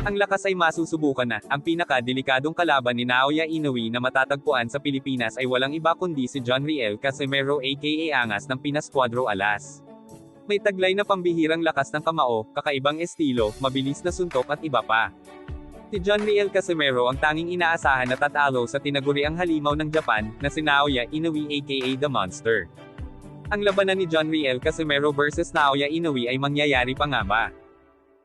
Ang lakas ay masusubukan na. Ang pinaka-delikadong kalaban ni Naoya Inoue na matatagpuan sa Pilipinas ay walang iba kundi si John Riel Casimero aka Angas ng Pinas Cuadro Alas. May taglay na pambihirang lakas ng kamao, kakaibang estilo, mabilis na suntok at iba pa. Si John Riel Casimero ang tanging inaasahan na tatalo sa tinaguriang halimaw ng Japan, na si Naoya Inoue aka The Monster. Ang labanan ni John Riel Casimero versus Naoya Inoue ay mangyayari pa nga ba?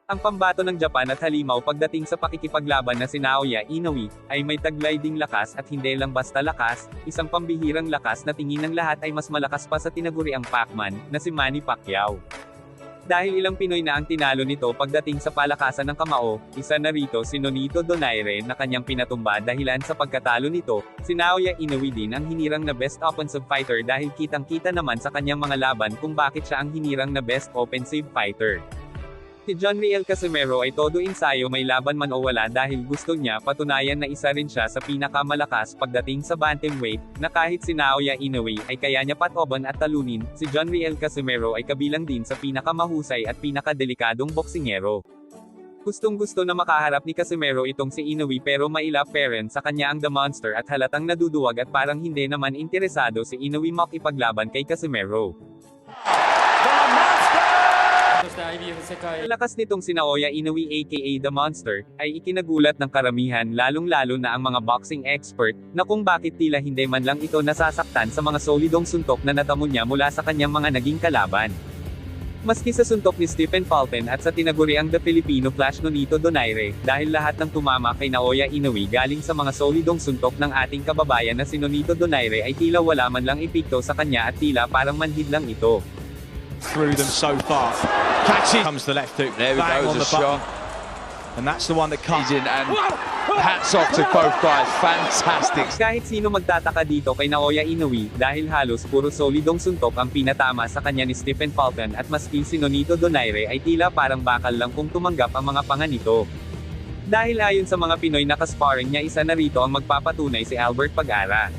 Ang pambato ng Japan at halimaw pagdating sa pakikipaglaban na si Naoya Inoue, ay may taglay ding lakas at hindi lang basta lakas, isang pambihirang lakas na tingin ng lahat ay mas malakas pa sa tinaguriang Pac-Man, na si Manny Pacquiao. Dahil ilang Pinoy na ang tinalo nito pagdating sa palakasan ng kamao, isa na rito si Nonito Donaire na kanyang pinatumba dahilan sa pagkatalo nito, si Naoya Inoue din ang hinirang na Best Offensive Fighter dahil kitang-kita naman sa kanyang mga laban kung bakit siya ang hinirang na Best Offensive Fighter. Si John Riel Casimero ay todo ensayo may laban man o wala dahil gusto niya patunayan na isa rin siya sa pinakamalakas pagdating sa bantamweight, na kahit si Naoya Inoue ay kaya niya patoban at talunin, si John Riel Casimero ay kabilang din sa pinakamahusay at pinakadelikadong boksingero. Gustong-gusto na makaharap ni Casimero itong si Inoue pero mailap parent sa kanya ang The Monster at halatang naduduwag at parang hindi naman interesado si Inoue makipaglaban kay Casimero. Lakas nitong si Naoya Inoue aka The Monster, ay ikinagulat ng karamihan lalong-lalo na ang mga boxing expert, na kung bakit tila hindi man lang ito nasasaktan sa mga solidong suntok na natamo niya mula sa kanyang mga naging kalaban. Maski sa suntok ni Stephen Fulton at sa tinaguriang The Filipino Flash Nonito Donaire, dahil lahat ng tumama kay Naoya Inoue galing sa mga solidong suntok ng ating kababayan na si Nonito Donaire ay tila wala man lang epekto sa kanya at tila parang manhid lang ito. Through them so far. Catching comes the left hook. There we Bang go, on the the shot. And that's the one that comes In and hats off to both guys. Fantastic. Kahit sino magtataka dito kay Naoya Inoue, dahil halos puro solidong suntok ang pinatama sa kanya ni Stephen Fulton at maski si Nonito Donaire ay tila parang bakal lang kung tumanggap ang mga panga nito. Dahil ayon sa mga Pinoy na kasparring niya, isa na rito ang magpapatunay si Albert Pag-ara.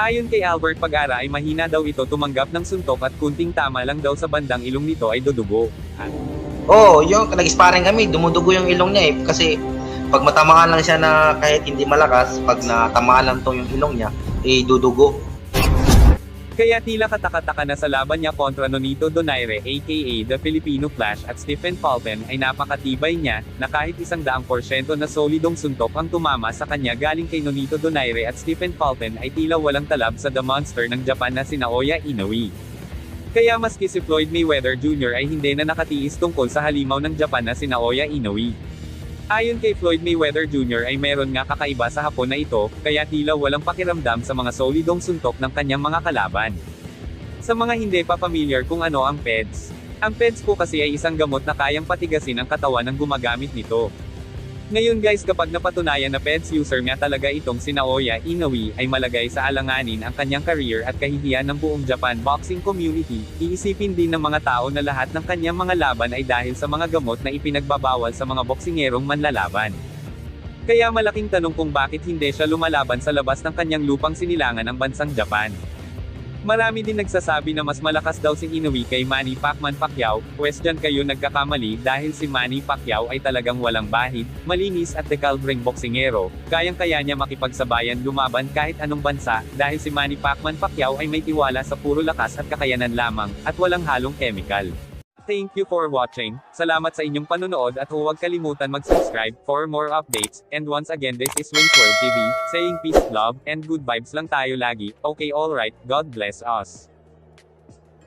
Ayon kay Albert Pag-ara ay mahina daw ito tumanggap ng suntok at kunting tama lang daw sa bandang ilong nito ay dudugo. Oo, yung nag-sparring kami, dumudugo yung ilong niya kasi pag matamaan lang siya na kahit hindi malakas, pag natamaan lang to yung ilong niya, dudugo. Kaya tila katakataka na sa laban niya kontra Nonito Donaire aka The Filipino Flash at Stephen Fulton ay napakatibay niya, na kahit 100% na solidong suntok ang tumama sa kanya galing kay Nonito Donaire at Stephen Fulton ay tila walang talab sa The Monster ng Japan na si Naoya Inoue. Kaya maski si Floyd Mayweather Jr. ay hindi na nakatiis tungkol sa halimaw ng Japan na si Naoya Inoue. Ayon kay Floyd Mayweather Jr. ay meron nga kakaiba sa hapon na ito, kaya tila walang pakiramdam sa mga solidong suntok ng kanyang mga kalaban. Sa mga hindi pa familiar kung ano ang PEDS, ang PEDS po kasi ay isang gamot na kayang patigasin ang katawan ng gumagamit nito. Ngayon guys, kapag napatunayan na PEDS user nga talaga itong si Naoya Inoue, ay malagay sa alanganin ang kanyang career at kahihiyan ng buong Japan boxing community, iisipin din ng mga tao na lahat ng kanyang mga laban ay dahil sa mga gamot na ipinagbabawal sa mga boksingerong manlalaban. Kaya malaking tanong kung bakit hindi siya lumalaban sa labas ng kanyang lupang sinilangan ng bansang Japan. Marami din nagsasabi na mas malakas daw si Inoue kay Manny Pacquiao. Question kayo nagkakamali dahil si Manny Pacquiao ay talagang walang bahid, malinis at dekalbreng boksingero, kayang-kaya niya makipagsabayan lumaban kahit anong bansa, dahil si Manny Pacquiao ay may tiwala sa puro lakas at kakayanan lamang, at walang halong chemical. Thank you for watching. Salamat sa inyong panonood at huwag kalimutan mag-subscribe for more updates. And once again, this is Wings World TV, saying peace, love, and good vibes lang tayo lagi. Okay, alright, God bless us.